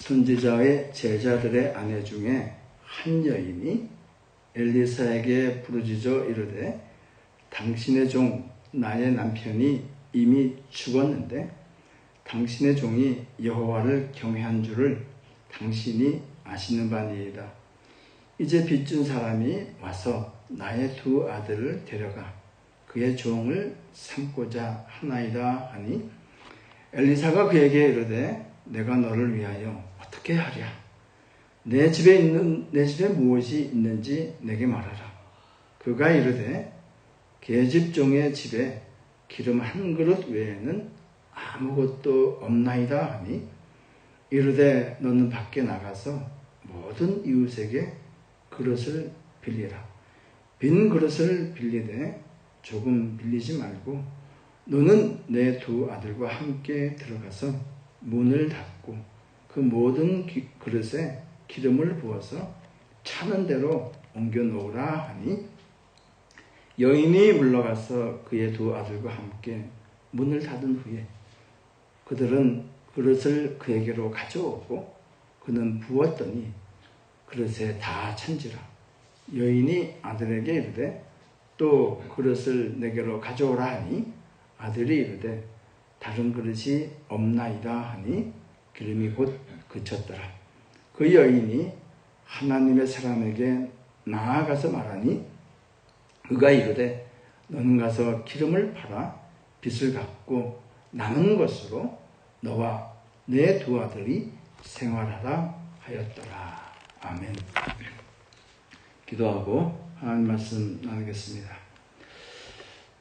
선지자의 제자들의 아내 중에 한 여인이 엘리사에게 부르짖어 이르되 당신의 종 나의 남편이 이미 죽었는데 당신의 종이 여호와를 경외한 줄을 당신이 아시는 바니이다. 이제 빚준 사람이 와서 나의 두 아들을 데려가 그의 종을 삼고자 하나이다 하니 엘리사가 그에게 이르되 내가 너를 위하여 어떻게 하랴? 내 집에 무엇이 있는지 내게 말하라. 그가 이르되 계집 종의 집에 기름 한 그릇 외에는 아무것도 없나이다 하니 이르되 너는 밖에 나가서 모든 이웃에게 그릇을 빌리라. 빈 그릇을 빌리되 조금 빌리지 말고 너는 내 두 아들과 함께 들어가서 문을 닫고 그 모든 그릇에 기름을 부어서 차는 대로 옮겨 놓으라 하니 여인이 물러가서 그의 두 아들과 함께 문을 닫은 후에 그들은 그릇을 그에게로 가져오고 그는 부었더니 그릇에 다 찬지라. 여인이 아들에게 이르되 또 그릇을 내게로 가져오라 하니 아들이 이르되 다른 그릇이 없나이다 하니 기름이 곧 그쳤더라. 그 여인이 하나님의 사람에게 나아가서 말하니 그가 이르되 너는 가서 기름을 팔아 빚을 갚고 남은 것으로 너와 내 두 아들이 생활하라 하였더라. 아멘. 기도하고 하나님 말씀 나누겠습니다.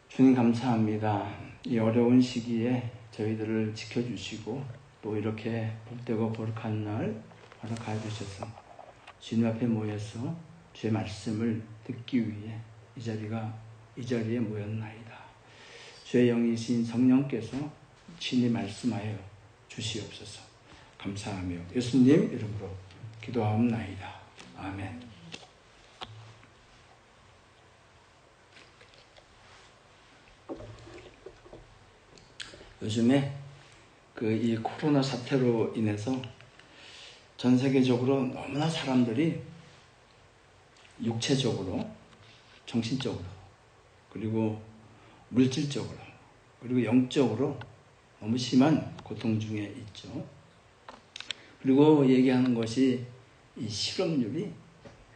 주님 감사합니다. 이 어려운 시기에 저희들을 지켜주시고 또 이렇게 복되고 거룩한 날 허락하여 주셔서 주님 앞에 모여서 주의 말씀을 듣기 위해 이 자리에 모였나이다. 주의 영이신 성령께서 친히 말씀하여 주시옵소서. 감사하며 예수님 이름으로 기도하옵나이다. 아멘. 요즘에 이 코로나 사태로 인해서 전 세계적으로 너무나 사람들이 육체적으로, 정신적으로, 그리고 물질적으로, 그리고 영적으로 너무 심한 고통 중에 있죠. 그리고 얘기하는 것이 이 실업률이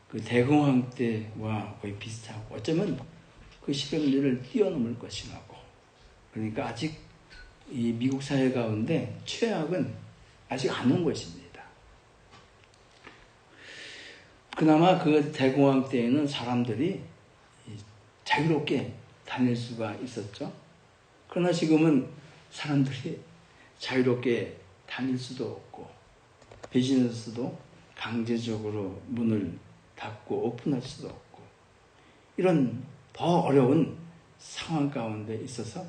그 대공황 때와 거의 비슷하고 어쩌면 그 실업률을 뛰어넘을 것이라고. 그러니까 아직 이 미국 사회 가운데 최악은 아직 안 온 것입니다. 그나마 그 대공황 때에는 사람들이 자유롭게 다닐 수가 있었죠. 그러나 지금은 사람들이 자유롭게 다닐 수도 없고 비즈니스도 강제적으로 문을 닫고 오픈할 수도 없고 이런 더 어려운 상황 가운데 있어서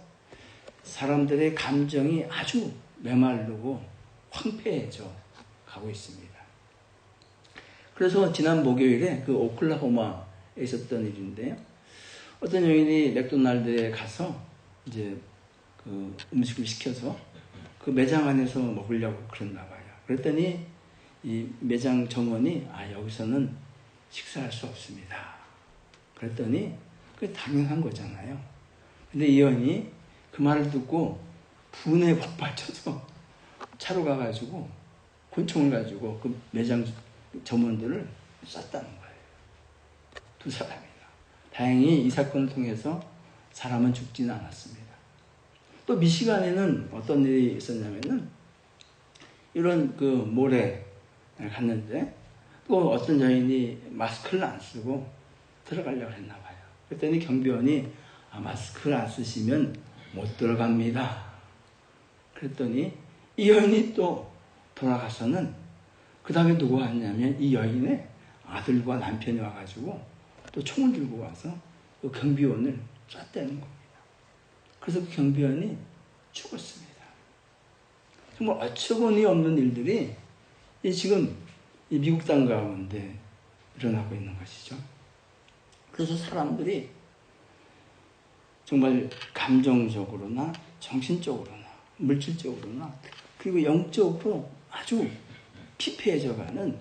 사람들의 감정이 아주 메마르고 황폐해져 가고 있습니다. 그래서 지난 목요일에 그 오클라호마에 있었던 일인데요. 어떤 여인이 맥도날드에 가서 이제 그 음식을 시켜서 그 매장 안에서 먹으려고 그랬나 봐요. 그랬더니 이 매장 점원이 여기서는 식사할 수 없습니다. 그랬더니 그게 당연한 거잖아요. 근데 이 여인이 그 말을 듣고 분에 폭발쳐서 차로 가가지고 권총을 가지고 그 매장 점원들을 쐈다는 거예요. 두 사람이나. 다행히 이 사건을 통해서 사람은 죽지는 않았습니다. 또 미시간에는 어떤 일이 있었냐면은 이런 그 몰에 갔는데 또 어떤 여인이 마스크를 안 쓰고 들어가려고 했나 봐요. 그랬더니 경비원이 마스크를 안 쓰시면 못 들어갑니다. 그랬더니 이 여인이 또 돌아가서는 그 다음에 누가 왔냐면 이 여인의 아들과 남편이 와가지고 또 총을 들고 와서 그 경비원을 쐈다는 겁니다. 그래서 그 경비원이 죽었습니다. 정말 어처구니 없는 일들이 지금 이 미국 땅 가운데 일어나고 있는 것이죠. 그래서 사람들이 정말 감정적으로나 정신적으로나 물질적으로나 그리고 영적으로 아주 피폐해져가는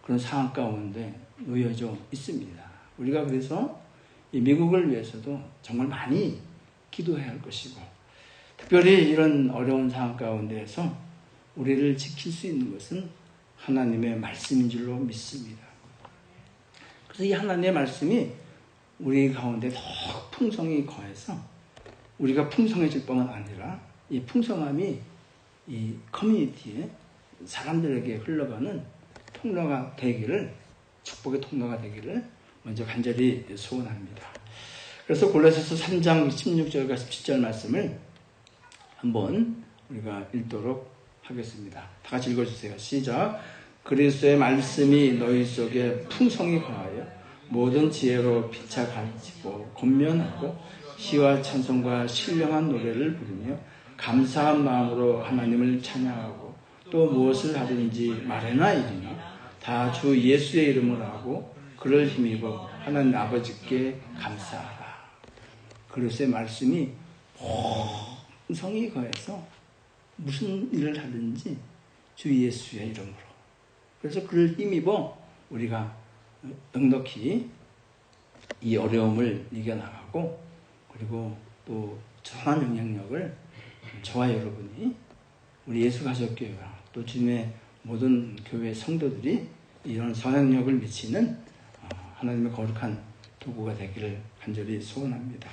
그런 상황 가운데 놓여져 있습니다. 우리가 그래서 이 미국을 위해서도 정말 많이 기도해야 할 것이고, 특별히 이런 어려운 상황 가운데에서 우리를 지킬 수 있는 것은 하나님의 말씀인 줄로 믿습니다. 그래서 이 하나님의 말씀이 우리 가운데 더 풍성히 거해서 우리가 풍성해질 뿐만 아니라 이 풍성함이 이 커뮤니티에 사람들에게 흘러가는 통로가 되기를, 축복의 통로가 되기를 먼저 간절히 소원합니다. 그래서 골로새서 3장 16절과 17절 말씀을 한번 우리가 읽도록 하겠습니다. 다 같이 읽어주세요. 시작. 그리스도의 말씀이 너희 속에 풍성히 거하여 모든 지혜로 피차 가르치고 권면하고 시와 찬송과 신령한 노래를 부르며 감사한 마음으로 하나님을 찬양하고 또 무엇을 하든지 말이나 일이나 다 주 예수의 이름으로 하고 그를 힘입어 하나님 아버지께 감사하라. 그리스도의 말씀이 풍성히 거해서 무슨 일을 하든지 주 예수의 이름으로, 그래서 그를 힘입어 우리가 넉넉히 이 어려움을 이겨나가고, 그리고 또 선한 영향력을 저와 여러분이, 우리 예수가족교회와 또 주님의 모든 교회 성도들이 이런 선한 영향력을 미치는 하나님의 거룩한 도구가 되기를 간절히 소원합니다.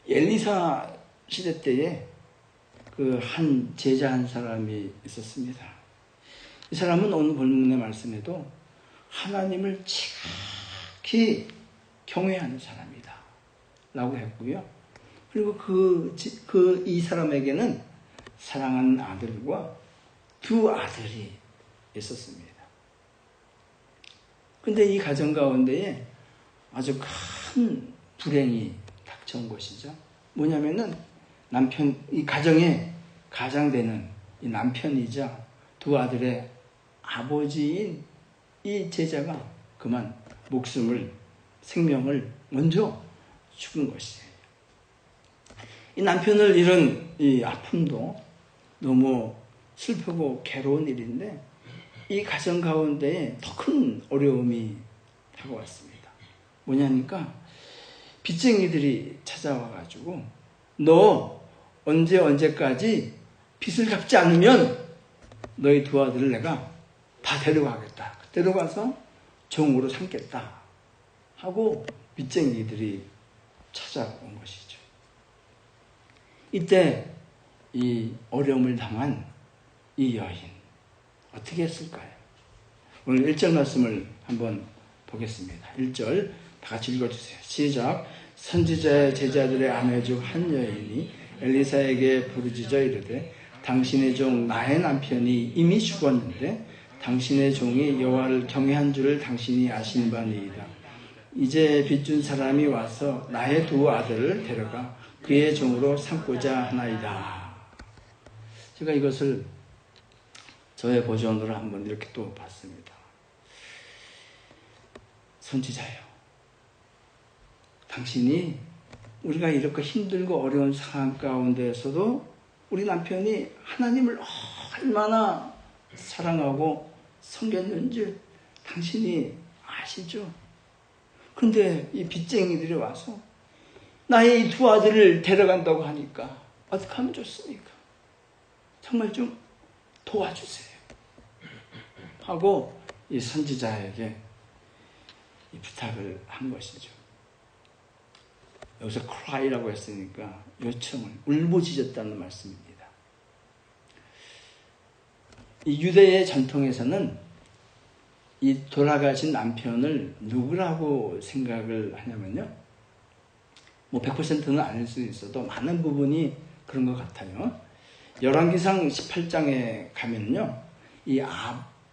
엘리사 시대 때에 그 한 제자 한 사람이 있었습니다. 이 사람은 오늘 본문의 말씀에도 하나님을 지극히 경외하는 사람이다 라고 했고요. 그리고 이 사람에게는 사랑하는 아들과 두 아들이 있었습니다. 근데 이 가정 가운데에 아주 큰 불행이 닥쳐온 것이죠. 뭐냐면은 이 가정의 가장되는 이 남편이자 두 아들의 아버지인 이 제자가 그만 생명을 먼저 죽은 것이에요. 이 남편을 잃은 이 아픔도 너무 슬프고 괴로운 일인데, 이 가정 가운데에 더 큰 어려움이 다가왔습니다. 뭐냐니까 빚쟁이들이 찾아와가지고 너 언제까지 빚을 갚지 않으면 너희 두 아들을 내가 다 데려가겠다. 데려가서 종으로 삼겠다 하고 빚쟁이들이 찾아온 것이죠. 이때 이 어려움을 당한 이 여인 어떻게 했을까요? 오늘 1절 말씀을 한번 보겠습니다. 1절 다 같이 읽어주세요. 시작. 선지자의 제자들의 아내 중 한 여인이 엘리사에게 부르짖어 이르되 당신의 종 나의 남편이 이미 죽었는데 당신의 종이 여호와를 경외한 줄을 당신이 아신 바니이다. 이제 빚준 사람이 와서 나의 두 아들을 데려가 그의 종으로 삼고자 하나이다. 제가 이것을 저의 버전으로 한번 이렇게 또 봤습니다. 선지자요, 당신이 우리가 이렇게 힘들고 어려운 상황 가운데에서도 우리 남편이 하나님을 얼마나 사랑하고 섬겼는지 당신이 아시죠? 근데 이 빚쟁이들이 와서 나의 이 두 아들을 데려간다고 하니까 어떻게 하면 좋습니까? 정말 좀 도와주세요 하고 이 선지자에게 이 부탁을 한 것이죠. 여기서 cry라고 했으니까 요청을, 울부짖었다는 말씀입니다. 이 유대의 전통에서는 이 돌아가신 남편을 누구라고 생각을 하냐면요, 뭐 100%는 아닐 수 있어도 많은 부분이 그런 것 같아요. 열왕기상 18장에 가면요,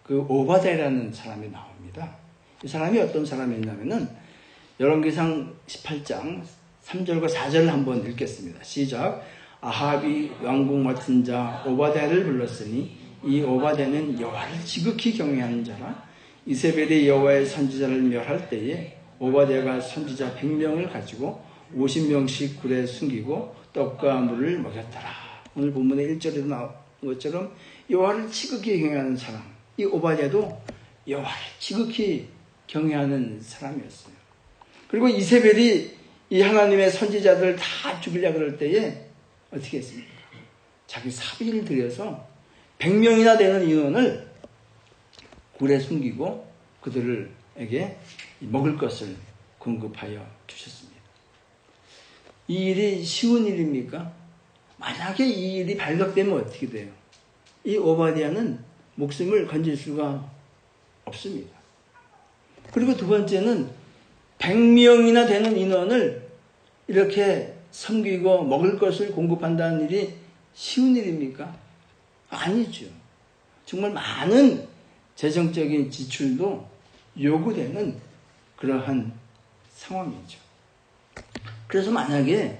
그 오바댜라는 사람이 나옵니다. 이 사람이 어떤 사람이냐면은 열왕기상 18장 3절과 4절을 한번 읽겠습니다. 시작. 아합이 왕궁 맡은 자 오바댜를 불렀으니 이 오바댜는 여호와를 지극히 경외하는 자라. 이세벨이 여호와의 선지자를 멸할 때에 오바댜가 선지자 100명을 가지고 50명씩 굴에 숨기고 떡과 물을 먹였더라. 오늘 본문의 1절에도 것처럼 여호와를 지극히 경외하는 사람, 이 오바댜도 여호와를 지극히 경외하는 사람이었어요. 그리고 이세벨이 이 하나님의 선지자들 다 죽이려 그럴 때에 어떻게 했습니까? 자기 사비를 들여서 100명이나 되는 인원을 굴에 숨기고 그들에게 먹을 것을 공급하여 주셨습니다. 이 일이 쉬운 일입니까? 만약에 이 일이 발각되면 어떻게 돼요? 이 오바댜는 목숨을 건질 수가 없습니다. 그리고 두 번째는 100명이나 되는 인원을 이렇게 섬기고 먹을 것을 공급한다는 일이 쉬운 일입니까? 아니죠. 정말 많은 재정적인 지출도 요구되는 그러한 상황이죠. 그래서 만약에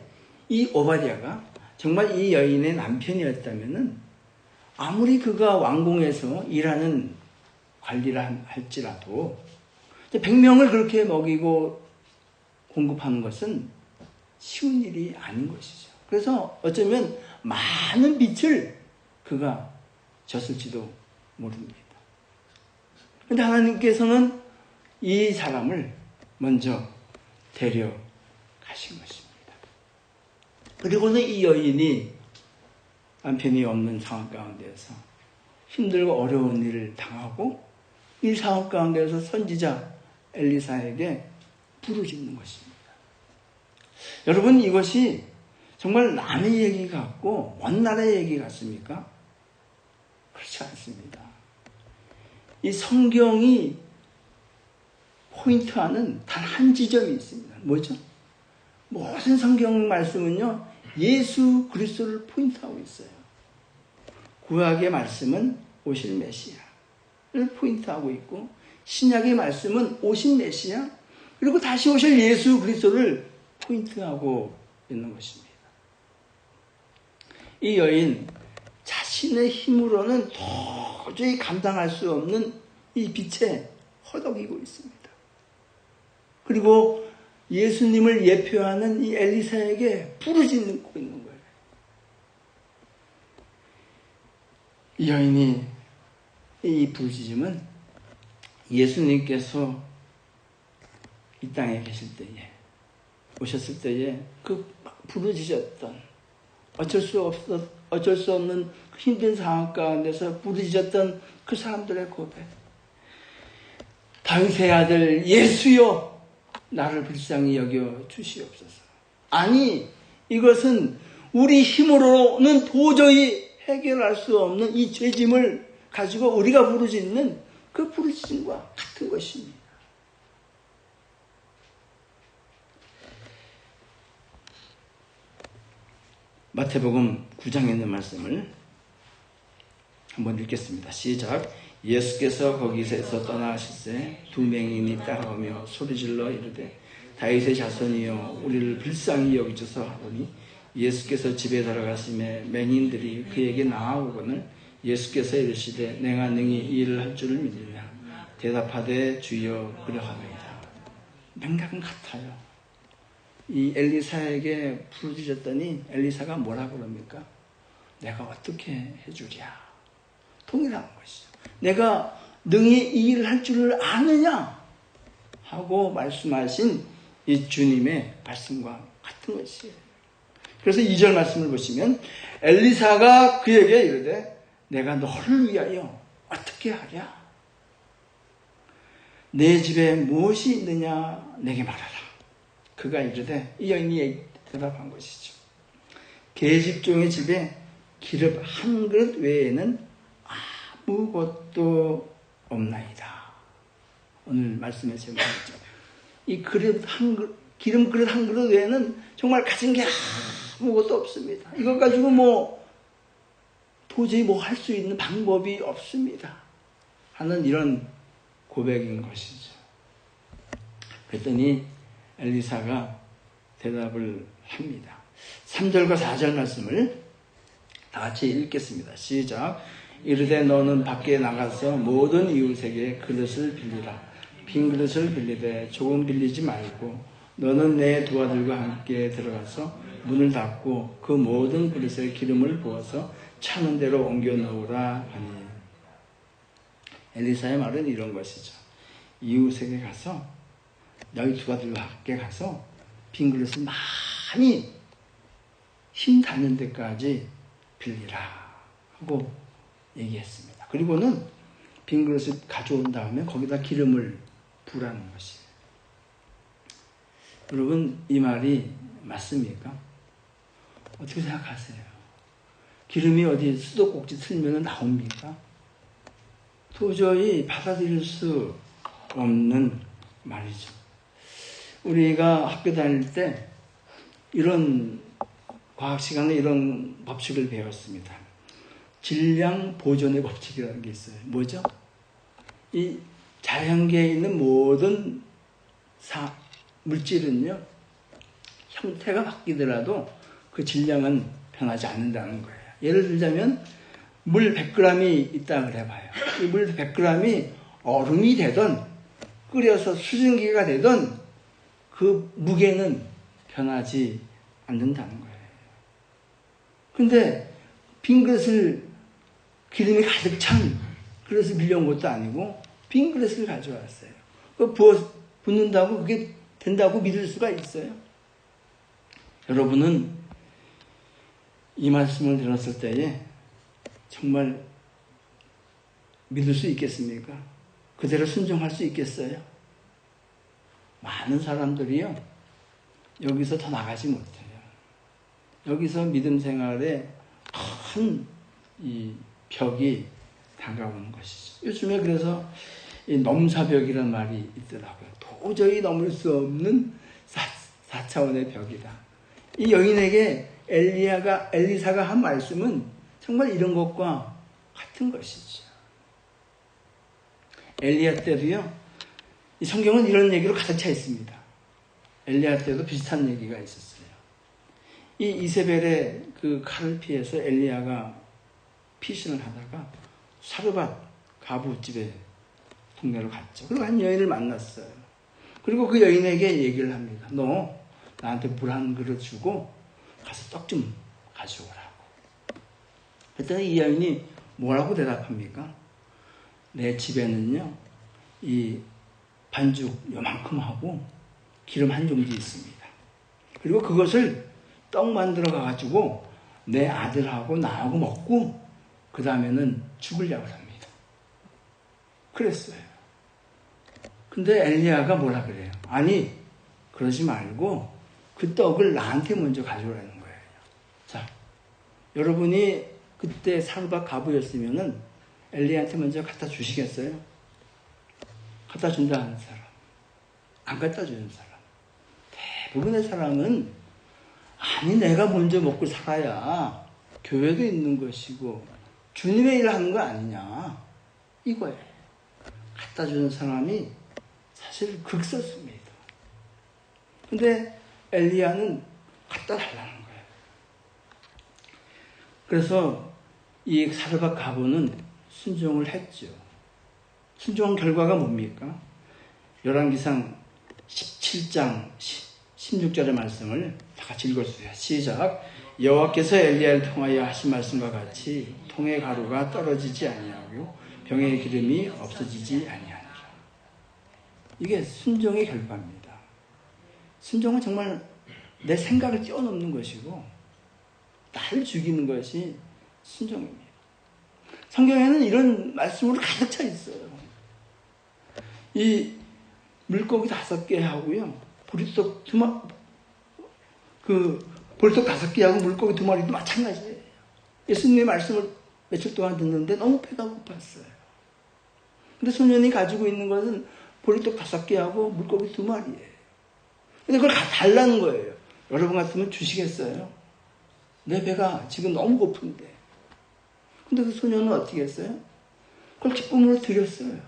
이 오바댜가 정말 이 여인의 남편이었다면은 아무리 그가 왕궁에서 일하는 관리를 할지라도 100명을 그렇게 먹이고 공급하는 것은 쉬운 일이 아닌 것이죠. 그래서 어쩌면 많은 빚을 그가 졌을지도 모릅니다. 그런데 하나님께서는 이 사람을 먼저 데려가신 것입니다. 그리고는 이 여인이 남편이 없는 상황 가운데서 힘들고 어려운 일을 당하고 이 상황 가운데서 선지자 엘리사에게 부르짖는 것입니다. 여러분, 이것이 정말 남의 얘기 같고 먼 나라의 얘기 같습니까? 그렇지 않습니다. 이 성경이 포인트하는 단 한 지점이 있습니다. 뭐죠? 모든 성경 말씀은요, 예수 그리스도를 포인트하고 있어요. 구약의 말씀은 오실 메시아를 포인트하고 있고, 신약의 말씀은 오신 메시아, 그리고 다시 오실 예수 그리스도를 포인트하고 있는 것입니다. 이 여인 자신의 힘으로는 도저히 감당할 수 없는 이 빛에 허덕이고 있습니다. 그리고 예수님을 예표하는 이 엘리사에게 부르짖고 있는 거예요. 이 여인이 이 부르짖음은 예수님께서 이 땅에 계실 때에, 오셨을 때에 그 부르짖었던, 어쩔 수 없는 힘든 상황 가운데서 부르짖었던 그 사람들의 고백. 다윗의 아들 예수여, 나를 불쌍히 여겨 주시옵소서. 아니, 이것은 우리 힘으로는 도저히 해결할 수 없는 이 죄짐을 가지고 우리가 부르짖는 그 부르짖음과 같은 것입니다. 마태복음 9장에 있는 말씀을 한번 읽겠습니다. 시작. 예수께서 거기서 떠나가실새 두 맹인이 따라오며 소리질러 이르되 다윗의 자손이여 우리를 불쌍히 여기소서 하더니 예수께서 집에 들어가심에 맹인들이 그에게 나아오거늘 예수께서 이르시되 내가 능히 이 일을 할 줄을 믿느냐 대답하되 주여 그러하나이다. 맥락은 같아요. 이 엘리사에게 부르짖었더니 엘리사가 뭐라고 그럽니까? 내가 어떻게 해주랴. 동일한 것이죠. 내가 능히 이 일을 할 줄을 아느냐 하고 말씀하신 이 주님의 말씀과 같은 것이에요. 그래서 2절 말씀을 보시면 엘리사가 그에게 이르되 내가 너를 위하여 어떻게 하랴? 내 집에 무엇이 있느냐 내게 말하라. 그가 이르되, 이 여인이 대답한 것이죠. 계집종의 집에 기름 한 그릇 외에는 아무것도 없나이다. 오늘 말씀의 제목이죠. 이 기름 그릇 한 그릇 외에는 정말 가진 게 아무것도 없습니다. 이것 가지고 도저히 할 수 있는 방법이 없습니다. 하는 이런 고백인 것이죠. 그랬더니 엘리사가 대답을 합니다. 3절과 4절 말씀을 다 같이 읽겠습니다. 시작. 이르되 너는 밖에 나가서 모든 이웃에게 그릇을 빌리라. 빈 그릇을 빌리되 조금 빌리지 말고 너는 내 두 아들과 함께 들어가서 문을 닫고 그 모든 그릇에 기름을 부어서 차는 대로 옮겨 놓으라 하니 엘리사의 말은 이런 것이죠. 이웃에게 가서 너희 두 아들과 함께 가서 빈 그릇을 많이 힘 닿는 데까지 빌리라 하고 얘기했습니다. 그리고는 빈 그릇을 가져온 다음에 거기다 기름을 부라는 것이에요. 여러분, 이 말이 맞습니까? 어떻게 생각하세요? 기름이 어디 수도꼭지 틀면 나옵니까? 도저히 받아들일 수 없는 말이죠. 우리가 학교 다닐 때 이런 과학 시간에 이런 법칙을 배웠습니다. 질량 보존의 법칙이라는 게 있어요. 뭐죠? 이 자연계에 있는 모든 물질은요, 형태가 바뀌더라도 그 질량은 변하지 않는다는 거예요. 예를 들자면 물 100g이 있다 그래봐요. 이 물 100g이 얼음이 되든 끓여서 수증기가 되든 그 무게는 변하지 않는다는 거예요. 근데 빈 그릇을 기름이 가득 찬 그릇을 빌려온 것도 아니고 빈 그릇을 가져왔어요. 붓는다고 그게 된다고 믿을 수가 있어요? 여러분은 이 말씀을 들었을 때에 정말 믿을 수 있겠습니까? 그대로 순종할 수 있겠어요? 많은 사람들이요, 여기서 더 나가지 못해요. 여기서 믿음 생활에 큰 이 벽이 다가오는 것이죠. 요즘에 그래서 이 넘사벽이라는 말이 있더라고요. 도저히 넘을 수 없는 4차원의 벽이다. 이 여인에게 엘리사가 한 말씀은 정말 이런 것과 같은 것이죠. 엘리야 때도요, 이 성경은 이런 얘기로 가득 차 있습니다. 엘리야 때도 비슷한 얘기가 있었어요. 이 이세벨의 그 칼을 피해서 엘리야가 피신을 하다가 사르밧 가부 집에 동네로 갔죠. 그리고 한 여인을 만났어요. 그리고 그 여인에게 얘기를 합니다. 너 나한테 물 한 그릇 주고 가서 떡 좀 가져오라고. 그랬더니 이 여인이 뭐라고 대답합니까? 내 집에는요, 이 반죽 요만큼 하고 기름 한 용기 있습니다. 그리고 그것을 떡 만들어 가지고 내 아들하고 나하고 먹고 그 다음에는 죽으려고 합니다. 그랬어요. 근데 엘리야가 뭐라 그래요? 아니, 그러지 말고 그 떡을 나한테 먼저 가져오라는 거예요. 자, 여러분이 그때 사르밧 가부였으면은 엘리야한테 먼저 갖다 주시겠어요? 갖다 준다 하는 사람, 안 갖다 주는 사람. 대부분의 사람은 아니, 내가 먼저 먹고 살아야 교회도 있는 것이고 주님의 일을 하는 거 아니냐, 이거예요. 갖다 주는 사람이 사실 극소수입니다. 근데 엘리야는 갖다 달라는 거예요. 그래서 이 사르밧 가부는 순종을 했죠. 순종한 결과가 뭡니까? 열왕기상 17장 16절의 말씀을 다 같이 읽어주세요. 시작. 여호와께서 엘리야를 통하여 하신 말씀과 같이 통의 가루가 떨어지지 아니하고 병의 기름이 없어지지 아니하니라. 이게 순종의 결과입니다. 순종은 정말 내 생각을 뛰어넘는 것이고 나를 죽이는 것이 순종입니다. 성경에는 이런 말씀으로 가득 차 있어요. 이 물고기 5개 하고요, 보리떡 5개하고 물고기 2마리도 마찬가지예요. 예수님의 말씀을 며칠 동안 듣는데 너무 배가 고팠어요. 근데 소년이 가지고 있는 것은 보리떡 5개하고 물고기 2마리예요. 근데 그걸 달라는 거예요. 여러분 같으면 주시겠어요? 내 배가 지금 너무 고픈데. 근데 그 소년은 어떻게 했어요? 그걸 기쁨으로 드렸어요.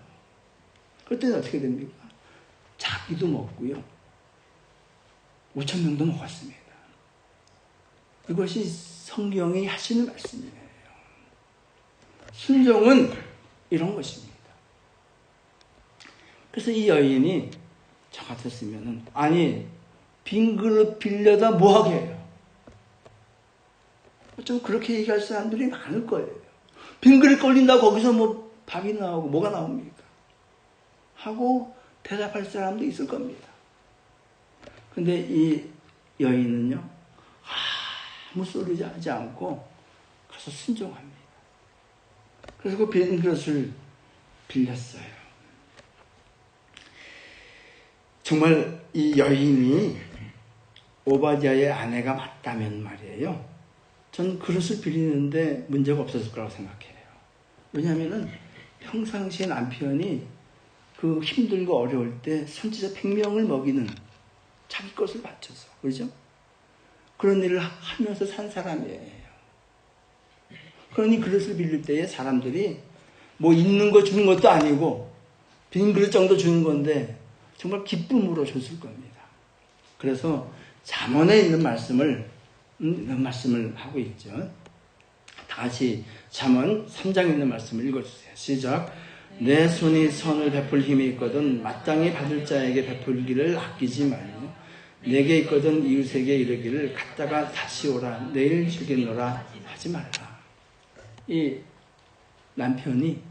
그랬더니 어떻게 됩니까? 자기도 먹고요, 5,000명도 먹었습니다. 이것이 성경이 하시는 말씀이에요. 순종은 이런 것입니다. 그래서 이 여인이 저 같았으면은, 아니, 빈 그릇 빌려다 뭐하게 해요? 좀 그렇게 얘기할 사람들이 많을 거예요. 빈 그릇 걸린다고 거기서 뭐 밥이 나오고 뭐가 나옵니까? 하고 대답할 사람도 있을 겁니다. 근데 이 여인은요, 아무 소리도 하지 않고 가서 순종합니다. 그래서 그 빈 그릇을 빌렸어요. 정말 이 여인이 오바댜의 아내가 맞다면 말이에요. 전 그릇을 빌리는데 문제가 없었을 거라고 생각해요. 왜냐하면 평상시에 남편이 그 힘들고 어려울 때 선지자 100명을 먹이는 자기 것을 바쳐서, 그렇죠? 그런 일을 하면서 산 사람이에요. 그러니 그릇을 빌릴 때에 사람들이 뭐 있는 거 주는 것도 아니고 빈 그릇 정도 주는 건데 정말 기쁨으로 줬을 겁니다. 그래서 잠언에 있는 말씀을 하고 있죠. 다 같이 잠언 3장에 있는 말씀을 읽어주세요. 시작. 내 손이 선을 베풀 힘이 있거든 마땅히 받을 자에게 베풀기를 아끼지 말고 내게 있거든 이웃에게 이르기를 갔다가 다시 오라 내일 주겠노라 하지 말라. 이 남편이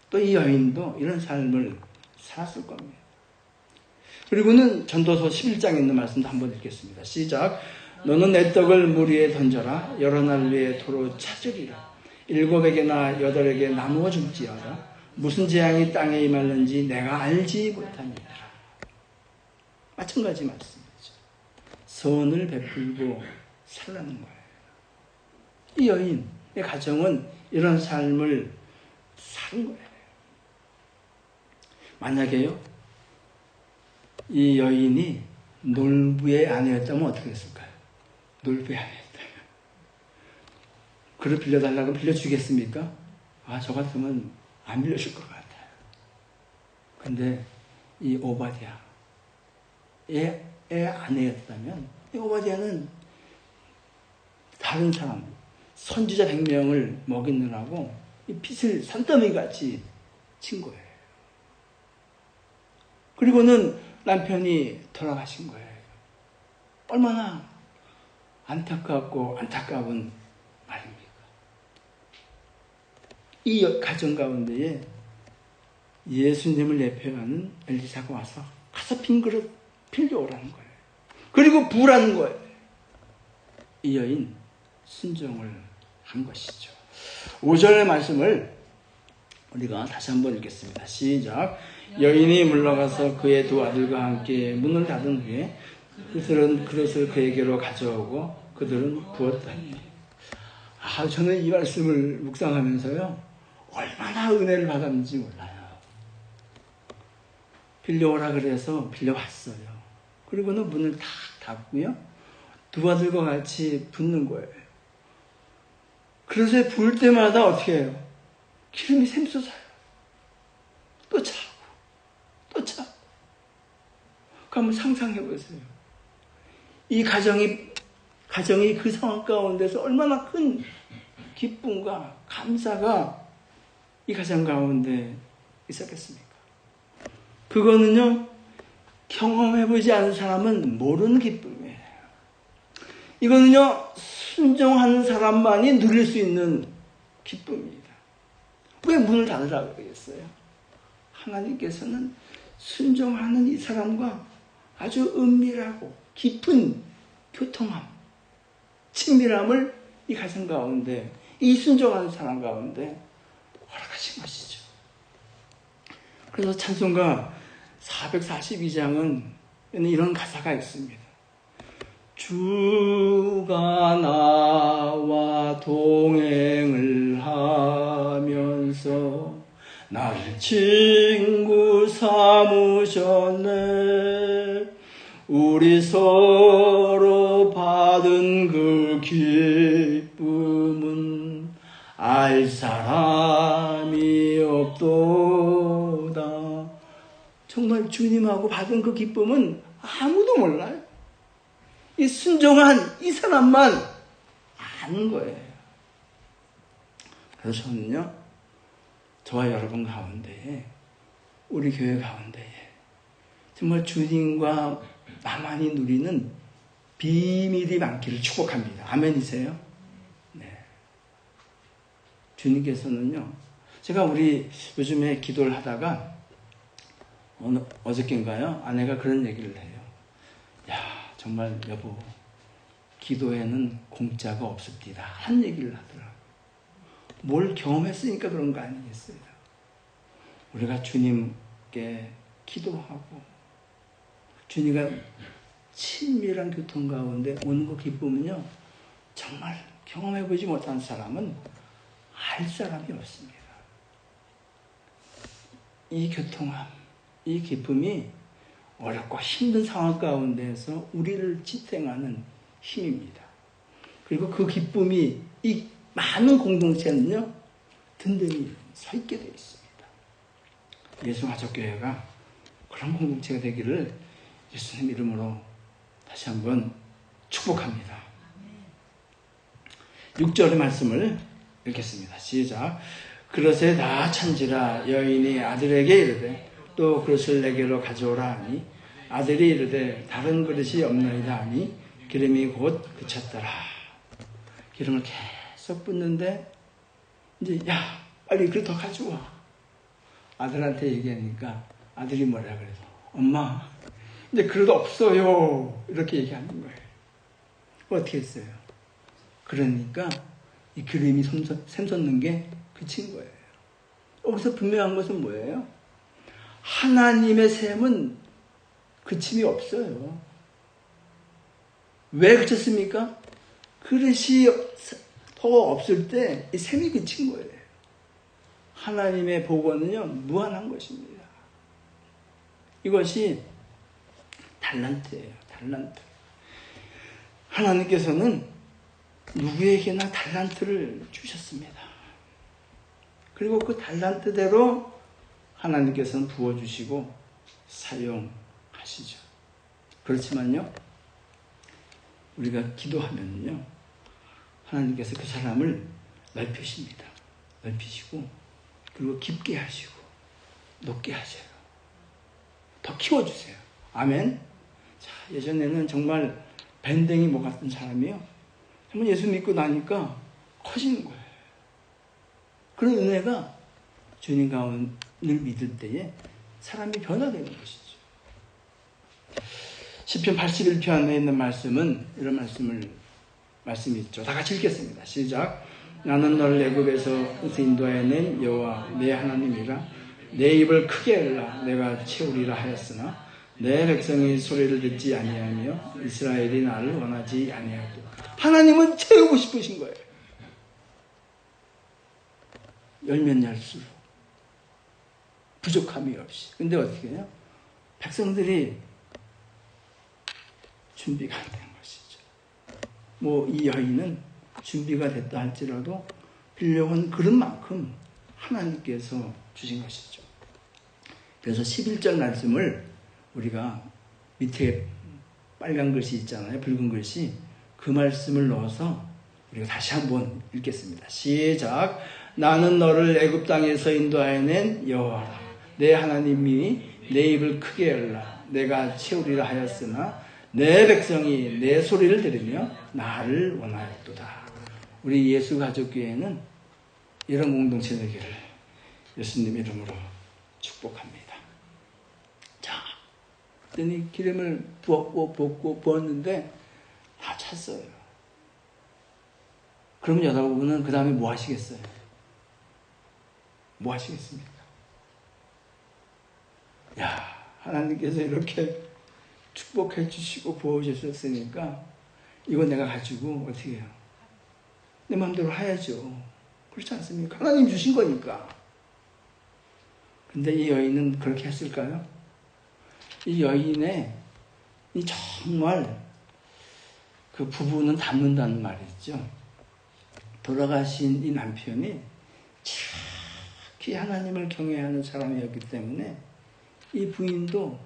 또 이 여인도 이런 삶을 살았을 겁니다. 그리고는 전도서 11장에 있는 말씀도 한번 읽겠습니다. 시작. 너는 내 떡을 물 위에 던져라. 여러 날 위에 도로 찾으리라. 7에게나 8에게 나누어 줄지어다. 무슨 재앙이 땅에 임하는지 내가 알지 못합니다. 마찬가지 말씀이죠. 선을 베풀고 살라는 거예요. 이 여인의 가정은 이런 삶을 산 거예요. 만약에요, 이 여인이 놀부의 아내였다면 어떻게 했을까요? 놀부의 아내였다면. 그를 빌려달라고 빌려주겠습니까? 저 같으면 안 빌려줄 것 같아요. 근데 이 오바댜의 아내였다면, 이 오바댜는 다른 사람, 선지자 100명을 먹이느라고 이 빚을 산더미같이 친 거예요. 그리고는 남편이 돌아가신 거예요. 얼마나 안타깝고 안타까운 말입니까? 이 가정 가운데에 예수님을 예표하는 엘리사가 와서 가서 빈 그릇 빌려오라는 거예요. 그리고 부으라는 거예요. 이 여인 순종을 한 것이죠. 5절의 말씀을 우리가 다시 한번 읽겠습니다. 시작. 여인이 물러가서 그의 두 아들과 함께 문을 닫은 후에 그들은 그릇을 그에게로 가져오고 그들은 부었다니. 저는 이 말씀을 묵상하면서요, 얼마나 은혜를 받았는지 몰라요. 빌려오라 그래서 빌려왔어요. 그리고는 문을 탁 닫고요, 두 아들과 같이 붓는 거예요. 그릇에 부을 때마다 어떻게 해요? 기름이 샘솟아요. 또 차고, 또 차고. 한번 상상해 보세요. 이 가정이 그 상황 가운데서 얼마나 큰 기쁨과 감사가 이 가정 가운데 있었겠습니까? 그거는요, 경험해보지 않은 사람은 모르는 기쁨이에요. 이거는요, 순종하는 사람만이 누릴 수 있는 기쁨입니다. 왜 문을 닫으라고 그러겠어요? 하나님께서는 순종하는 이 사람과 아주 은밀하고 깊은 교통함, 친밀함을 이 가정 가운데, 이 순종하는 사람 가운데 허락하신 것이죠. 그래서 찬송가 442장은 이런 가사가 있습니다. 주가 나와 동행을 하면서 나를 친구 삼으셨네. 우리 서로 받은 그 기쁨은 알 사람이 없도다. 정말 주님하고 받은 그 기쁨은 아무도 몰라요. 이 순종한 이 사람만 아는 거예요. 그래서 저는요, 저와 여러분 가운데에, 우리 교회 가운데에 정말 주님과 나만이 누리는 비밀이 많기를 축복합니다. 아멘이세요? 네. 주님께서는요, 제가 우리 요즘에 기도를 하다가 어저께인가요? 아내가 그런 얘기를 해요. 야, 정말 여보, 기도에는 공짜가 없습니다. 한 얘기를 하더라고요. 뭘 경험했으니까 그런 거 아니겠어요? 우리가 주님께 기도하고 주님과 친밀한 교통 가운데 오는 그 기쁨은요, 정말 경험해보지 못한 사람은 알 사람이 없습니다. 이 교통함, 이 기쁨이 어렵고 힘든 상황 가운데에서 우리를 지탱하는 힘입니다. 그리고 그 기쁨이 이 많은 공동체는요, 든든히 서 있게 되어 있습니다. 예수가족교회가 그런 공동체가 되기를 예수님 이름으로 다시 한번 축복합니다. 6절의 말씀을 읽겠습니다. 시작. 그릇에 다 찬지라 여인이 아들에게 이르되 또 그릇을 내게로 가져오라 하니 아들이 이르되 다른 그릇이 없나이다 하니 기름이 곧 그쳤더라. 기름을 계속 붓는데 이제 야 빨리 그릇 더 가져와. 아들한테 얘기하니까 아들이 뭐라 그래서 엄마 이제 그릇 없어요. 이렇게 얘기하는 거예요. 어떻게 했어요? 그러니까 이 기름이 샘솟는 게 그친 거예요. 여기서 분명한 것은 뭐예요? 하나님의 샘은 그침이 없어요. 왜 그쳤습니까? 그릇이 더 없을 때 이 샘이 그친 거예요. 하나님의 복원은요, 무한한 것입니다. 이것이 달란트예요. 달란트. 하나님께서는 누구에게나 달란트를 주셨습니다. 그리고 그 달란트대로 하나님께서는 부어주시고 사용하시죠. 그렇지만요, 우리가 기도하면요, 하나님께서 그 사람을 넓히십니다. 넓히시고, 그리고 깊게 하시고, 높게 하세요. 더 키워주세요. 아멘. 자, 예전에는 정말 밴댕이 뭐 같은 사람이요, 정말 예수 믿고 나니까 커지는 거예요. 그런 은혜가 주님 가운데 믿을 때에 사람이 변화되는 것이죠. 시편 81편에 있는 말씀은 이런 말씀이 있죠. 다 같이 읽겠습니다. 시작. 나는 너를 애굽에서 인도해낸 여호와 내 하나님이라. 내 입을 크게 열라 내가 채우리라 하였으나 내 백성이 소리를 듣지 아니하며 이스라엘이 나를 원하지 아니하고. 하나님은 채우고 싶으신 거예요. 열면 열수록 부족함이 없이. 근데 어떻게 해요? 백성들이 준비가 안 된 것이죠. 뭐 이 여인은 준비가 됐다 할지라도 빌려온 그릇만큼 하나님께서 주신 것이죠. 그래서 11절 말씀을 우리가 밑에 빨간 글씨 있잖아요. 붉은 글씨. 그 말씀을 넣어서 우리가 다시 한번 읽겠습니다. 시작. 나는 너를 애굽 땅에서 인도하여낸 여호와라. 내 하나님이 내 입을 크게 열라 내가 채우리라 하였으나 내 백성이 내 소리를 들으며 나를 원하였도다. 우리 예수가족교회는 이런 공동체 되기를 예수님 이름으로 축복합니다. 자, 그랬더니 기름을 부었는데 다 찼어요. 그러면 여러분은 그 다음에 뭐 하시겠어요? 뭐 하시겠습니까? 야, 하나님께서 이렇게 축복해 주시고 부어주셨으니까 이거 내가 가지고 어떻게 해요? 내 마음대로 해야죠. 그렇지 않습니까? 하나님 주신 거니까. 근데 이 여인은 그렇게 했을까요? 이 여인의 이 정말 그 부부는 닮는다는 말이 있죠. 돌아가신 이 남편이 특히 하나님을 경외하는 사람이었기 때문에 이 부인도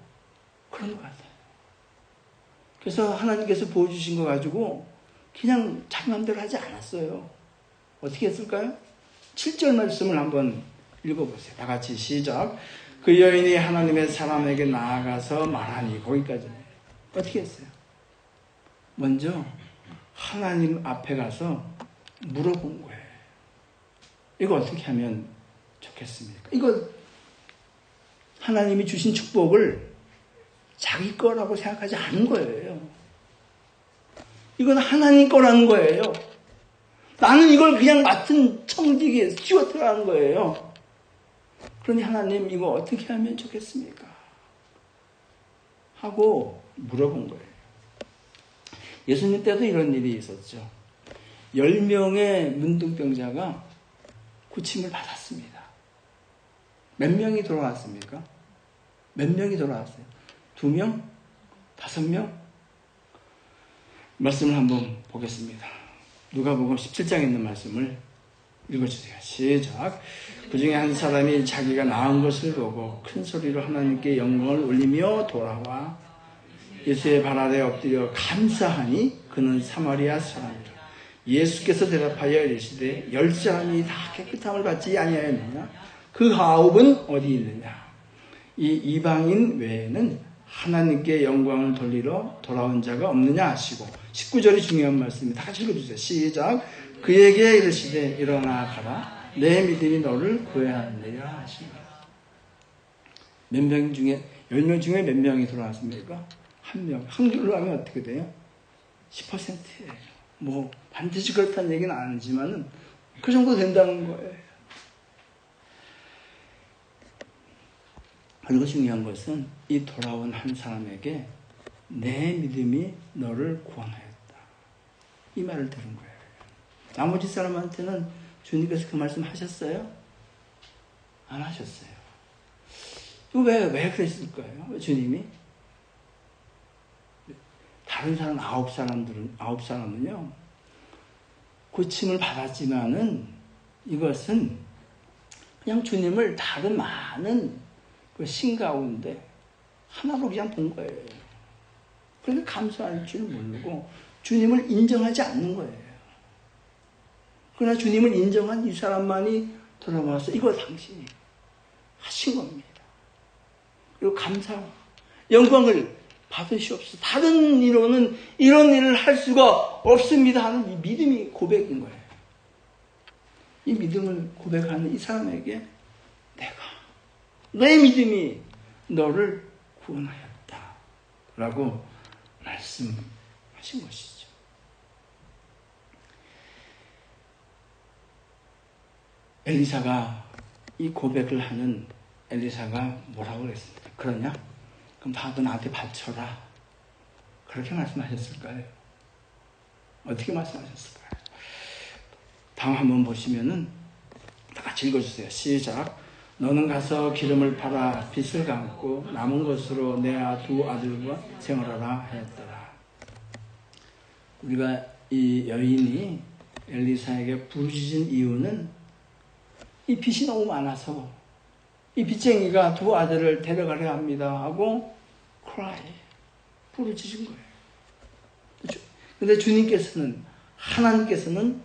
그런 것 같아요. 그래서 하나님께서 보여주신 거 가지고 그냥 자기 마음대로 하지 않았어요. 어떻게 했을까요? 7절 말씀을 한번 읽어보세요. 다 같이 시작. 그 여인이 하나님의 사람에게 나아가서 말하니. 거기까지. 어떻게 했어요? 먼저 하나님 앞에 가서 물어본 거예요. 이거 어떻게 하면 좋겠습니까? 이거 하나님이 주신 축복을 자기 거라고 생각하지 않은 거예요. 이건 하나님 거라는 거예요. 나는 이걸 그냥 맡은 청지기에 스튜어트라는 거예요. 그러니 하나님 이거 어떻게 하면 좋겠습니까? 하고 물어본 거예요. 예수님 때도 이런 일이 있었죠. 10명의 문둥병자가 고침을 받았습니다. 몇 명이 돌아왔습니까? 몇 명이 돌아왔어요? 2명? 5명? 말씀을 한번 보겠습니다. 누가복음 17장에 있는 말씀을 읽어주세요. 시작. 그 중에 한 사람이 자기가 나은 것을 보고 큰 소리로 하나님께 영광을 올리며 돌아와 예수의 발 아래 엎드려 감사하니 그는 사마리아 사람이라. 예수께서 대답하여 이르시되 10사람이 다 깨끗함을 받지 아니하였느냐? 그 9은 어디 있느냐? 이 이방인 외에는 하나님께 영광을 돌리러 돌아온 자가 없느냐 하시고 19절이 중요한 말씀입니다. 다 같이 읽어주세요. 시작. 그에게 이르시되 일어나 가라. 내 믿음이 너를 구해하느니라 하십니다. 몇 명 중에 10명 중에 몇 명이 돌아왔습니까? 1명. 확률로 하면 어떻게 돼요? 10%예요. 뭐 반드시 그렇다는 얘기는 아니지만은 그 정도 된다는 거예요. 그리고 중요한 것은 이 돌아온 한 사람에게 내 믿음이 너를 구원하였다. 이 말을 들은 거예요. 나머지 사람한테는 주님께서 그 말씀 하셨어요? 안 하셨어요. 왜 그랬을까요? 주님이? 다른 사람 9사람은요, 고침을 받았지만은 이것은 그냥 주님을 다른 많은 그 신 가운데 하나로 그냥 본 거예요. 그러니까 감사할 줄 모르고 주님을 인정하지 않는 거예요. 그러나 주님을 인정한 이 사람만이 돌아와서 이거 당신이 하신 겁니다. 그리고 감사, 영광을 받으시옵소서. 다른 이로는 이런 일을 할 수가 없습니다 하는 이 믿음이 고백인 거예요. 이 믿음을 고백하는 이 사람에게 내 믿음이 너를 구원하였다 라고 말씀하신 것이죠. 엘리사가 이 고백을 하는 엘리사가 뭐라고 그랬습니까? 그러냐? 그럼 다 나한테 바쳐라. 그렇게 말씀하셨을까요? 어떻게 말씀하셨을까요? 다음 한번 보시면은 다 같이 읽어주세요. 시작. 너는 가서 기름을 팔아 빚을 갚고 남은 것으로 내 두 아들과 생활하라 하였더라. 우리가 이 여인이 엘리사에게 부르짖은 이유는 이 빚이 너무 많아서 이 빚쟁이가 두 아들을 데려가려 합니다 하고 부르짖은 거예요. 그런데 주님께서는, 하나님께서는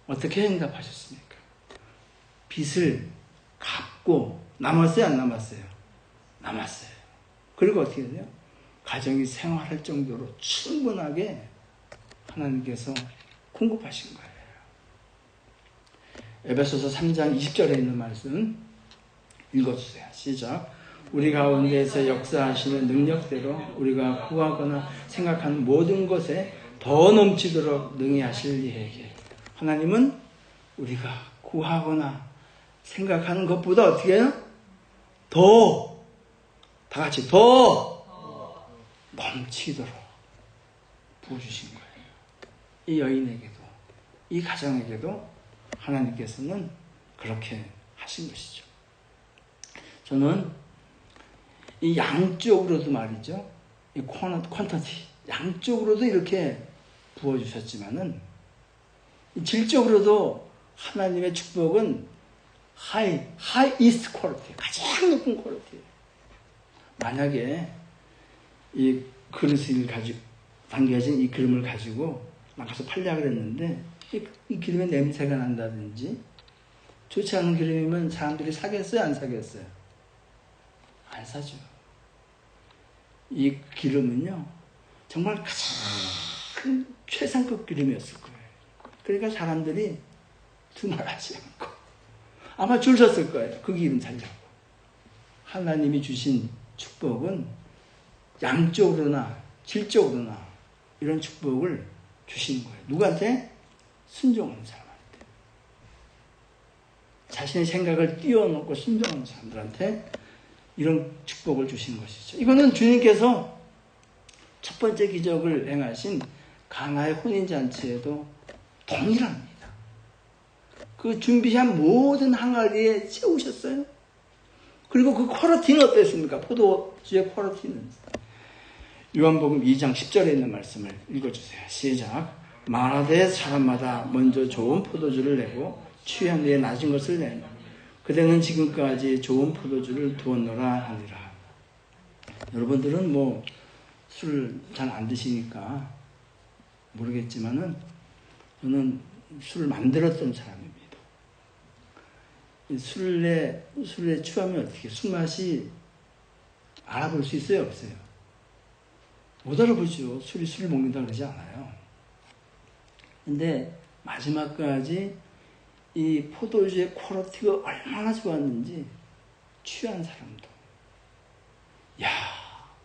어떻게 응답하셨습니까? 빚을 갚고 남았어요? 안 남았어요? 남았어요. 그리고 어떻게 되냐? 가정이 생활할 정도로 충분하게 하나님께서 공급하신 거예요. 에베소서 3장 20절에 있는 말씀 읽어주세요. 시작. 우리 가운데에서 역사하시는 능력대로 우리가 구하거나 생각하는 모든 것에 더 넘치도록 능히 하실 이에게. 하나님은 우리가 구하거나 생각하는 것보다 어떻게 해요? 다 같이 더 넘치도록 부어주신 거예요. 이 여인에게도, 이 가정에게도 하나님께서는 그렇게 하신 것이죠. 저는 이 양쪽으로도 말이죠. 이 퀀터티, 양쪽으로도 이렇게 부어주셨지만은, 질적으로도 하나님의 축복은 highest quality, 가장 높은 퀄리티예요. 만약에 이 그릇을 가지고, 담겨진 이 기름을 가지고 나가서 팔려고 그랬는데, 이 기름에 냄새가 난다든지, 좋지 않은 기름이면 사람들이 사겠어요? 안 사겠어요? 안 사죠. 이 기름은요, 정말 가장 큰 최상급 기름이었을 거예요. 그러니까 사람들이 두말하지 않고 아마 줄 섰을 거예요. 그 기름 살려고. 하나님이 주신 축복은 양적으로나 질적으로나 이런 축복을 주시는 거예요. 누구한테? 순종하는 사람한테. 자신의 생각을 띄워놓고 순종하는 사람들한테 이런 축복을 주신 것이죠. 이거는 주님께서 첫 번째 기적을 행하신 가나의 혼인잔치에도 동일합니다. 그 준비한 모든 항아리에 채우셨어요. 그리고 그 쿼러티는 어땠습니까? 포도주의 쿼러티는. 요한복음 2장 10절에 있는 말씀을 읽어주세요. 시작. 말하되 사람마다 먼저 좋은 포도주를 내고 취한 뒤에 낮은 것을 내며 그대는 지금까지 좋은 포도주를 두었노라 하니라. 여러분들은 뭐 술을 잘 안 드시니까 모르겠지만은 저는 술을 만들었던 사람입니다. 술에 취하면 어떻게 술맛이 알아볼 수 있어요? 없어요? 못 알아보죠. 술을 먹는다 그러지 않아요. 근데 마지막까지 이 포도주의 퀄리티가 얼마나 좋았는지 취한 사람도 야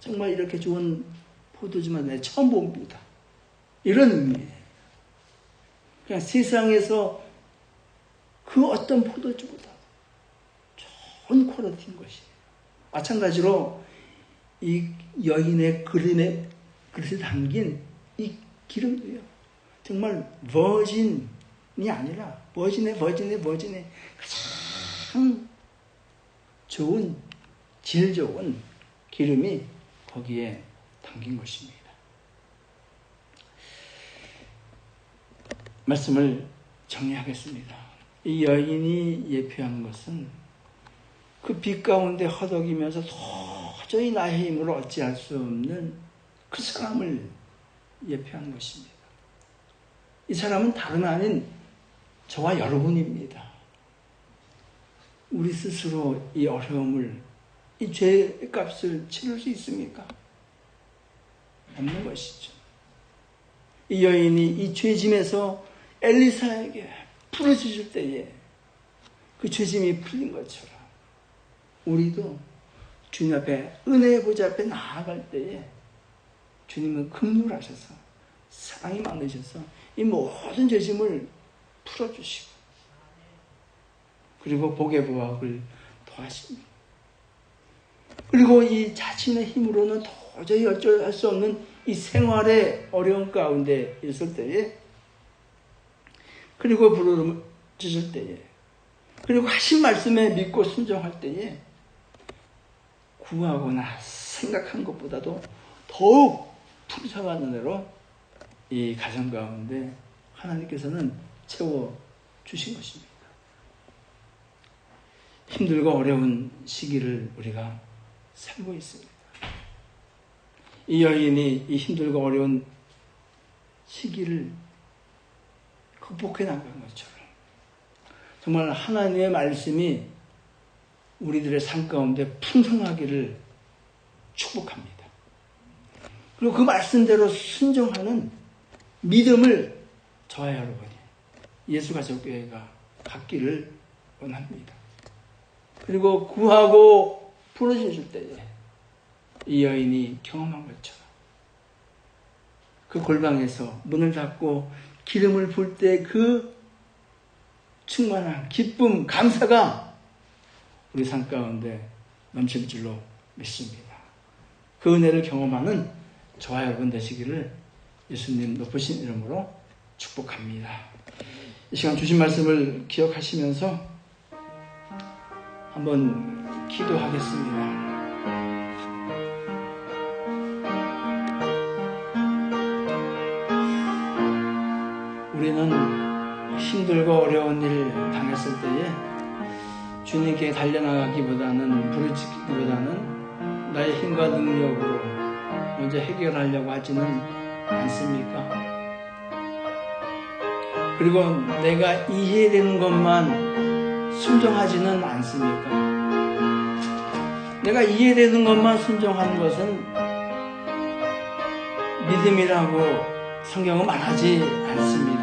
정말 이렇게 좋은 포도주만 내가 처음 봅니다. 이런 의미예요. 그냥 세상에서 그 어떤 포도주보다 좋은 퀄리티인 것이에요. 마찬가지로 이 여인의 그릇에 담긴 이 기름도요. 정말 버진이 아니라 버진의 가장 좋은 질 좋은 기름이 거기에 담긴 것입니다. 말씀을 정리하겠습니다. 이 여인이 예표하는 것은 그 빛 가운데 허덕이면서 도저히 나의 힘으로 어찌할 수 없는 그 사람을 예표하는 것입니다. 이 사람은 다름 아닌 저와 여러분입니다. 우리 스스로 이 어려움을, 이 죄의 값을 치를 수 있습니까? 없는 것이죠. 이 여인이 이 죄짐에서 엘리사에게 풀어주실 때에 그 죄짐이 풀린 것처럼 우리도 주님 앞에 은혜의 보좌 앞에 나아갈 때에 주님은 긍휼하셔서 사랑이 많으셔서 이 모든 죄짐을 풀어주시고 그리고 복의 부학을 더하십니다. 그리고 이 자신의 힘으로는 도저히 어쩔 수 없는 이 생활의 어려움 가운데 있을 때에 그리고 부르짖을 때에 그리고 하신 말씀에 믿고 순종할 때에 구하거나 생각한 것보다도 더욱 풍성한 은혜로 이 가정 가운데 하나님께서는 채워주신 것입니다. 힘들고 어려운 시기를 우리가 살고 있습니다. 이 여인이 이 힘들고 어려운 시기를 극복해 나간 것처럼 정말 하나님의 말씀이 우리들의 삶 가운데 풍성하기를 축복합니다. 그리고 그 말씀대로 순종하는 믿음을 저와 여러분이 예수가족교회가 갖기를 원합니다. 그리고 구하고 부르짖을 때에 이 여인이 경험한 것처럼 그 골방에서 문을 닫고 기름을 부을 때 그 충만한 기쁨, 감사가 우리 삶 가운데 넘칠 줄로 믿습니다. 그 은혜를 경험하는 저와 여러분 되시기를 예수님 높으신 이름으로 축복합니다. 이 시간 주신 말씀을 기억하시면서 한번 기도하겠습니다. 우리는 힘들고 어려운 일 당했을 때에 주님께 달려나가기보다는 부르짖기보다는 나의 힘과 능력으로 먼저 해결하려고 하지는 않습니까? 그리고 내가 이해되는 것만 순종하지는 않습니까? 내가 이해되는 것만 순종하는 것은 믿음이라고 성경은 말하지 않습니다.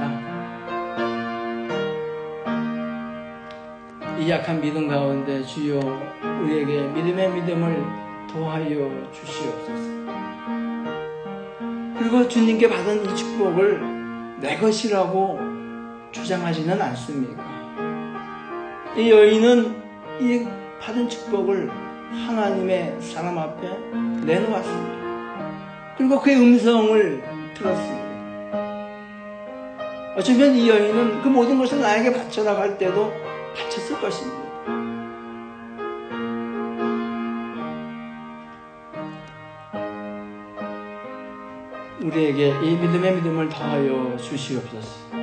이 약한 믿음 가운데 주여 우리에게 믿음의 믿음을 더하여 주시옵소서. 그리고 주님께 받은 이 축복을 내 것이라고 주장하지는 않습니다. 이 여인은 이 받은 축복을 하나님의 사람 앞에 내놓았습니다. 그리고 그의 음성을 들었습니다. 어쩌면 이 여인은 그 모든 것을 나에게 바쳐라 할 때도 바쳤을 것입니다. 우리에게 이 믿음의 믿음을 더하여 주시옵소서.